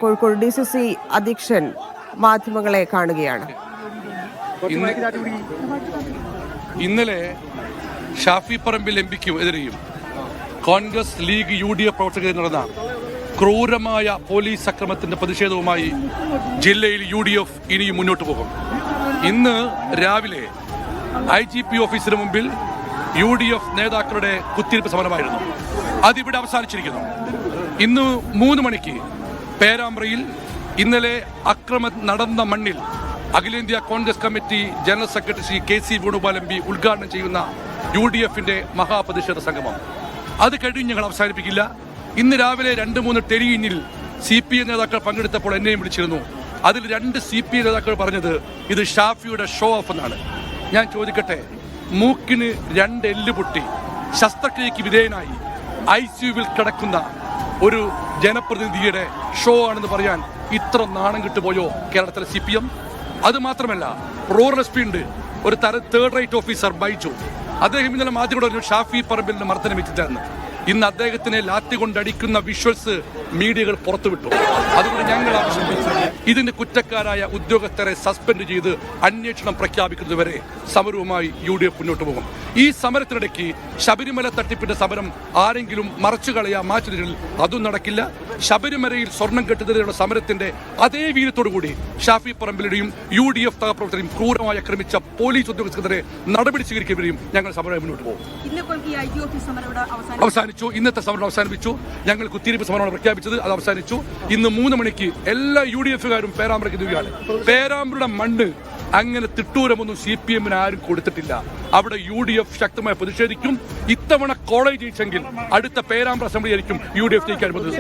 Kozhikode DCC അധ്യക്ഷൻ മാധ്യമങ്ങളെ കാണുകയാണ്. ഇന്നലെ ഷാഫി പറമ്പിൽ എംപിക്കും എതിരെയും കോൺഗ്രസ് ലീഗ് UDF പ്രവർത്തകരെ നടന്ന ക്രൂരമായ പോലീസ് അക്രമത്തിന്റെ പ്രതിഷേധവുമായി ജില്ലയിൽ UDF ഇനിയും മുന്നോട്ട് പോകും. ഇന്ന് രാവിലെ IGP ഓഫീസിന് മുമ്പിൽ UDF നേതാക്കളുടെ കുത്തിരിപ്പ് സമരമായിരുന്നു. അതിവിടെ അവസാനിച്ചിരിക്കുന്നു. ഇന്ന് 3 മണിക്ക് പേരാമ്പ്രയിൽ ഇന്നലെ അക്രമം നടന്ന മണ്ണിൽ അഖിലേന്ത്യാ Congress committee general secretary Shri KC Venugopal MP ഉദ്ഘാടനം ചെയ്യുന്ന UDFന്റെ മഹാപ്രതിഷേധ സംഗമം അത് കഴിഞ്ഞ് ഞങ്ങൾ അവസാനിപ്പിക്കില്ല. ഇന്ന് രാവിലെ 2-3 ടെലിവിഷനിൽ CPI നേതാക്കൾ പങ്കെടുത്തപ്പോൾ എന്നെയും വിളിച്ചിരുന്നു. അതിൽ 2 CPI നേതാക്കൾ പറഞ്ഞത് ഇത് ഷാഫിയുടെ ഷോ ഓഫ് എന്നാണ്. ഞാൻ ചോദിക്കട്ടെ, മൂക്കിന് 2 എല്ല് പൊട്ടി ശസ്ത്രക്രിയയ്ക്ക് വിധേയനായി ICUവിൽ കിടക്കുന്ന ഒരു ജനപ്രതിനിധിയുടെ ഷോ ആണെന്ന് പറയാൻ ഇത്ര നാണം കിട്ടുപോയോ കേരളത്തിലെ CPM? അത് മാത്രമല്ല, റൂറൽ SP ഉണ്ട്, ഒരു 3rd റേറ്റ് ഓഫീസർ ബൈജു. അദ്ദേഹം ഇന്നലെ മാധ്യമങ്ങളോട് പറഞ്ഞു ഷാഫി പറമ്പിലിന് മർദ്ദനം വെച്ചിട്ടായിരുന്നു. ഇന്ന് അദ്ദേഹത്തിനെ ലാത്തി കൊണ്ടടിക്കുന്ന വിഷ്വൽസ് മീഡിയകൾ പുറത്തുവിട്ടു. അതുകൊണ്ട് ഞങ്ങൾ ആവശ്യപ്പെട്ടു ഇതിന്റെ കുറ്റക്കാരായ ഉദ്യോഗസ്ഥരെ സസ്പെൻഡ് ചെയ്ത് അന്വേഷണം പ്രഖ്യാപിക്കുന്നതുവരെ സമരവുമായി UDF മുന്നോട്ട് പോകും. ഈ സമരത്തിനിടയ്ക്ക് ശബരിമല തട്ടിപ്പിന്റെ സമരം ആരെങ്കിലും മറച്ചു കളയാ മാറ്റുന്നതിൽ അതും നടക്കില്ല. ശബരിമലയിൽ സ്വർണം കെട്ടുന്നതിനുള്ള സമരത്തിന്റെ അതേ വീര്യത്തോടുകൂടി ഷാഫി പറമ്പിലുടെയും UDF സഹപ്രവർത്തകരെയും ക്രൂരമായി ആക്രമിച്ച പോലീസ് ഉദ്യോഗസ്ഥർക്കെതിരെ നടപടി സ്വീകരിക്കുന്നവരെയും ഞങ്ങൾ സമരമായി മുന്നോട്ട് പോകും. അവസാനിച്ചു. ഇന്നത്തെ സമരം അവസാനിപ്പിച്ചു. ഞങ്ങൾ കുത്തിരിപ്പ് സമരമാണ് പ്രഖ്യാപിച്ചത്, അത് അവസാനിച്ചു. ഇന്ന് 3 മണിക്ക് എല്ലാ UDFകാരും പേരാമ്പ്രയ്ക്ക് എത്തുകയാണ്. പേരാമ്പ്രയുടെ മണ്ണ് അങ്ങനെ തിട്ടൂരമൊന്നും CPMന് ആരും കൊടുത്തിട്ടില്ല. അവിടെ UDF ശക്തമായി പ്രതിഷേധിക്കും. ഇത്തവണ കോളേജ് ജയിച്ചെങ്കിൽ അടുത്ത പേരാമ്പ്ര അസംബ്ലി ആയിരിക്കും UDF ജയിക്കാൻ പോകുന്നത്.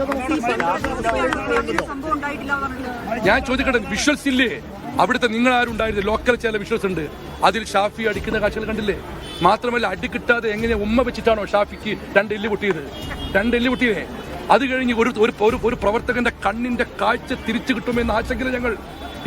ഞാൻ ചോദിക്കട്ടെ, വിഷ്വൽസ് ഇല്ലേ? അവിടുത്തെ നിങ്ങൾ ആരും ഉണ്ടായിരുന്നു? ലോക്കൽ ചില വിഷ്വൽസ് ഉണ്ട്, അതിൽ ഷാഫി അടിക്കുന്ന കാഴ്ചകൾ കണ്ടില്ലേ? മാത്രമല്ല, അടി കിട്ടാതെ എങ്ങനെ ഉമ്മ വെച്ചിട്ടാണോ ഷാഫിക്ക് 2 എല്ല് പൊട്ടിയത്? 2 എല്ല് പൊട്ടിയതേ. അത് കഴിഞ്ഞ് ഒരു പ്രവർത്തകന്റെ കണ്ണിന്റെ കാഴ്ച തിരിച്ചു കിട്ടുമെന്ന ആശങ്കയിൽ ഞങ്ങൾ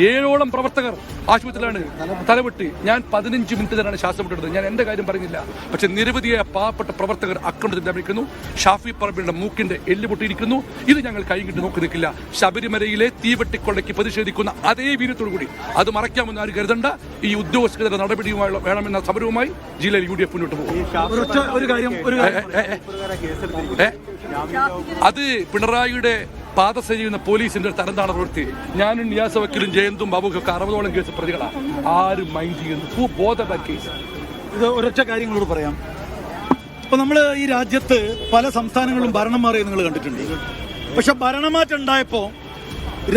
7ഓളം പ്രവർത്തകർ ആശുപത്രിയിലാണ്, തലവെട്ടി. ഞാൻ 15 മിനിറ്റ് തന്നെയാണ് ശ്വാസം വിട്ടെടുത്തത്. ഞാൻ എന്റെ കാര്യം പറയുന്നില്ല, പക്ഷെ നിരവധിയായ പാവപ്പെട്ട പ്രവർത്തകർ ആക്രമണത്തിൽ അഭിനയിക്കുന്നു. ഷാഫി പറമ്പിലിന്റെ മൂക്കിന്റെ എല്ല് പൊട്ടിയിരിക്കുന്നു. ഇത് ഞങ്ങൾ കൈകിട്ട് നോക്കി നിൽക്കില്ല. ശബരിമലയിലെ തീവെട്ടിക്കൊള്ളയ്ക്ക് പ്രതിഷേധിക്കുന്ന അതേ വീര്യത്തോടു കൂടി അത് മറയ്ക്കാമെന്ന് ആരും കരുതണ്ട. ഈ ഉദ്യോഗസ്ഥരുടെ നടപടിയുമായി വേണമെന്ന സമരവുമായി ജില്ലയിൽ UDF മുന്നോട്ട് പോകും. അത് പിണറായിയുടെ പാദസേന പോലീസിന്റെ തരംതാണ പ്രവൃത്തി. ഞാനും നിയാസ് വക്കീലും ജയന്തും ബാബുക്കും 60ഓളം കേസ് പ്രതികളാണ്. ആരും മൈൻഡ് ചെയ്യുന്നു ബോധ കേസ്. ഇത് ഒരൊറ്റ കാര്യങ്ങളോട് പറയാം. ഇപ്പൊ നമ്മൾ ഈ രാജ്യത്ത് പല സംസ്ഥാനങ്ങളിലും ഭരണം മാറിയത് നിങ്ങൾ കണ്ടിട്ടുണ്ട്. പക്ഷെ ഭരണമാറ്റം ഉണ്ടായപ്പോ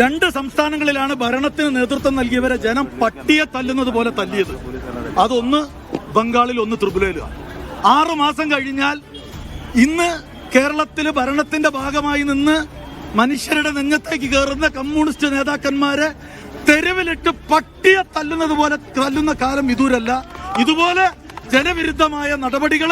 2 സംസ്ഥാനങ്ങളിലാണ് ഭരണത്തിന് നേതൃത്വം നൽകിയവരെ ജനം പട്ടിയെ തല്ലുന്നത് പോലെ തല്ലിയത്. അതൊന്ന് ബംഗാളിൽ, ഒന്ന് ത്രിപുരയിലാണ്. 6 മാസം കഴിഞ്ഞാൽ ഇന്ന് കേരളത്തില് ഭരണത്തിന്റെ ഭാഗമായി നിന്ന് മനുഷ്യരുടെ നെഞ്ഞത്തേക്ക് കയറുന്ന കമ്മ്യൂണിസ്റ്റ് നേതാക്കന്മാരെ തെരുവിലിട്ട് പട്ടിയെ തല്ലുന്നത് പോലെ തല്ലുന്ന കാലം വിദൂരല്ല. ഇതുപോലെ ജനവിരുദ്ധമായ നടപടികൾ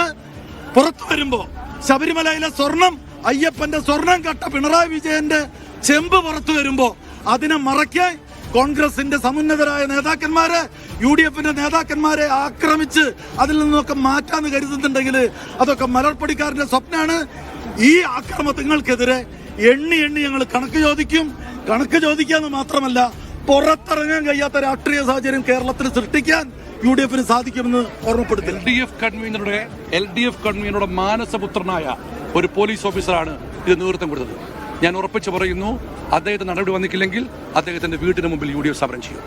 പുറത്തു വരുമ്പോ, ശബരിമലയിലെ സ്വർണം, അയ്യപ്പന്റെ സ്വർണം കട്ട പിണറായി വിജയന്റെ ചെമ്പ് പുറത്തു വരുമ്പോ അതിനെ മറയ്ക്കാൻ കോൺഗ്രസിന്റെ സമുന്നതരായ നേതാക്കന്മാരെ, UDFന്റെ നേതാക്കന്മാരെ ആക്രമിച്ച് അതിൽ നിന്നൊക്കെ മാറ്റാന്ന് കരുതുന്നുണ്ടെങ്കിൽ അതൊക്കെ മലർപ്പടിക്കാരന്റെ സ്വപ്നമാണ്. ഈ ആക്രമണങ്ങൾക്കെതിരെ എണ്ണി ഞങ്ങൾ കണക്ക് ചോദിക്കും. കണക്ക് ചോദിക്കാന്ന് മാത്രമല്ല, പുറത്തിറങ്ങാൻ കഴിയാത്ത രാഷ്ട്രീയ സാഹചര്യം കേരളത്തിൽ സൃഷ്ടിക്കാൻ UDFന് സാധിക്കുമെന്ന് ഓർമ്മപ്പെടുത്തി. LDF കൺവീനറുടെ മാനസപുത്രനായ ഒരു പോലീസ് ഓഫീസറാണ് ഇത് നേതൃത്വം കൊടുത്തത്. ഞാൻ ഉറപ്പിച്ചു പറയുന്നു, അദ്ദേഹത്തിന് നടപടി വന്നിട്ടില്ലെങ്കിൽ അദ്ദേഹത്തിന്റെ വീടിന് മുമ്പിൽ UDF സമരം ചെയ്യും.